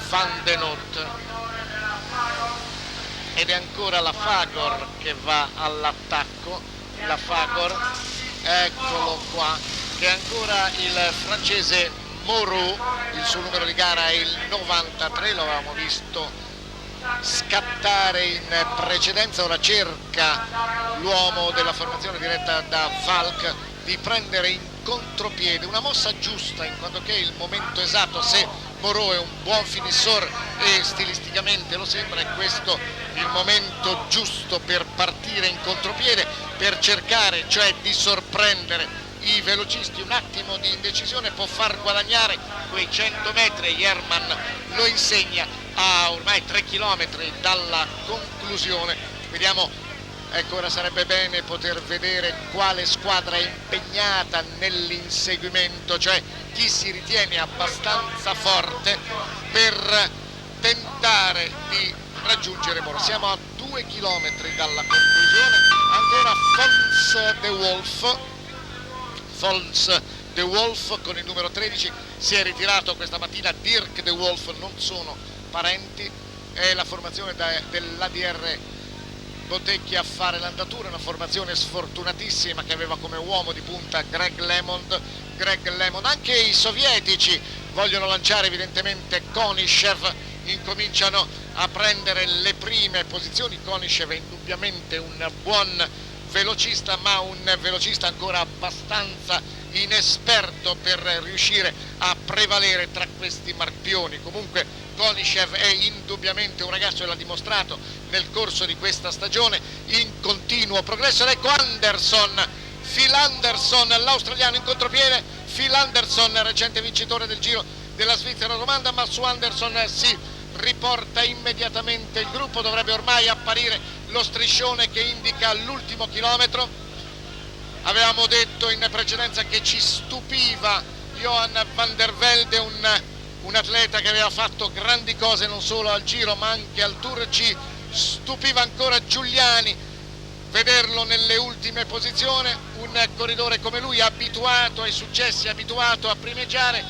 Van den Noot, ed è ancora la Fagor che va all'attacco. La Fagor, eccolo qua, che è ancora il francese Moreau, il suo numero di gara è il 93, lo avevamo visto scattare in precedenza. Ora cerca l'uomo della formazione diretta da Valk di prendere in contropiede una mossa giusta, in quanto che è il momento esatto. Se Moreau è un buon finisseur e stilisticamente lo sembra, è questo il momento giusto per partire in contropiede, per cercare cioè di sorprendere i velocisti. Un attimo di indecisione può far guadagnare quei 100 metri. Jerman lo insegna a ormai 3 chilometri dalla conclusione. Vediamo, ecco, ora sarebbe bene poter vedere quale squadra è impegnata nell'inseguimento, cioè chi si ritiene abbastanza forte per tentare di raggiungere Moreau. Siamo a 2 chilometri dalla conclusione, ancora Fons de Wolf con il numero 13 si è ritirato questa mattina. Dirk de Wolf non sono parenti, è la formazione dell'ADR Bottecchi a fare l'andatura, una formazione sfortunatissima che aveva come uomo di punta Greg LeMond. Anche i sovietici vogliono lanciare evidentemente Konishev, incominciano a prendere le prime posizioni. Konishev è indubbiamente un buon velocista, ma un velocista ancora abbastanza inesperto per riuscire a prevalere tra questi marpioni. Comunque Konishev è indubbiamente un ragazzo e l'ha dimostrato nel corso di questa stagione in continuo progresso. Ed ecco Phil Anderson, l'australiano in contropiede. Phil Anderson, recente vincitore del Giro della Svizzera Romanda, ma su Anderson si riporta immediatamente il gruppo. Dovrebbe ormai apparire lo striscione che indica l'ultimo chilometro. Avevamo detto in precedenza che ci stupiva Johan van der Velde, un atleta che aveva fatto grandi cose non solo al Giro ma anche al Tour. Ci stupiva ancora Giuliani vederlo nelle ultime posizioni, un corridore come lui, abituato ai successi, abituato a primeggiare,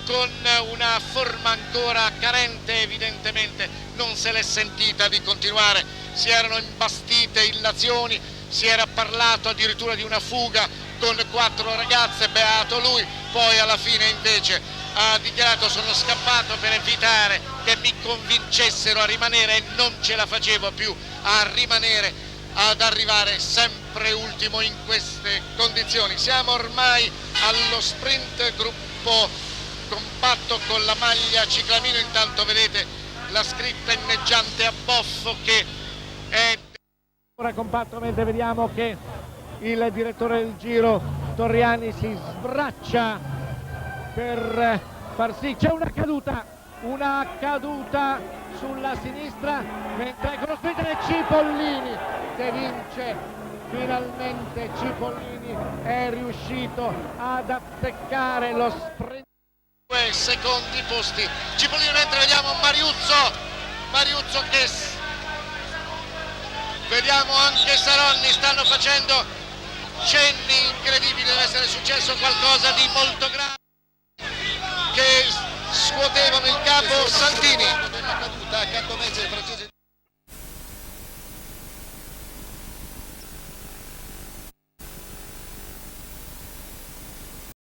con una forma ancora carente. Evidentemente non se l'è sentita di continuare, si erano imbastite illazioni, si era parlato addirittura di una fuga con 4 ragazze, beato lui. Poi alla fine invece ha dichiarato: sono scappato per evitare che mi convincessero a rimanere e non ce la facevo più a rimanere, ad arrivare sempre ultimo in queste condizioni. Siamo ormai allo sprint, gruppo compatto con la maglia ciclamino. Intanto vedete la scritta inneggiante a Boffo che è ora compatto, mentre vediamo che il direttore del Giro Torriani si sbraccia per far sì. C'è una caduta sulla sinistra, mentre con lo sprint è Cipollini che vince. Finalmente Cipollini è riuscito ad azzeccare lo sprint. 2 secondi posti Cipollini, mentre vediamo Mariuzzo che vediamo anche Saronni stanno facendo cenni incredibili. Deve essere successo qualcosa di molto grave, che scuotevano il capo Santini.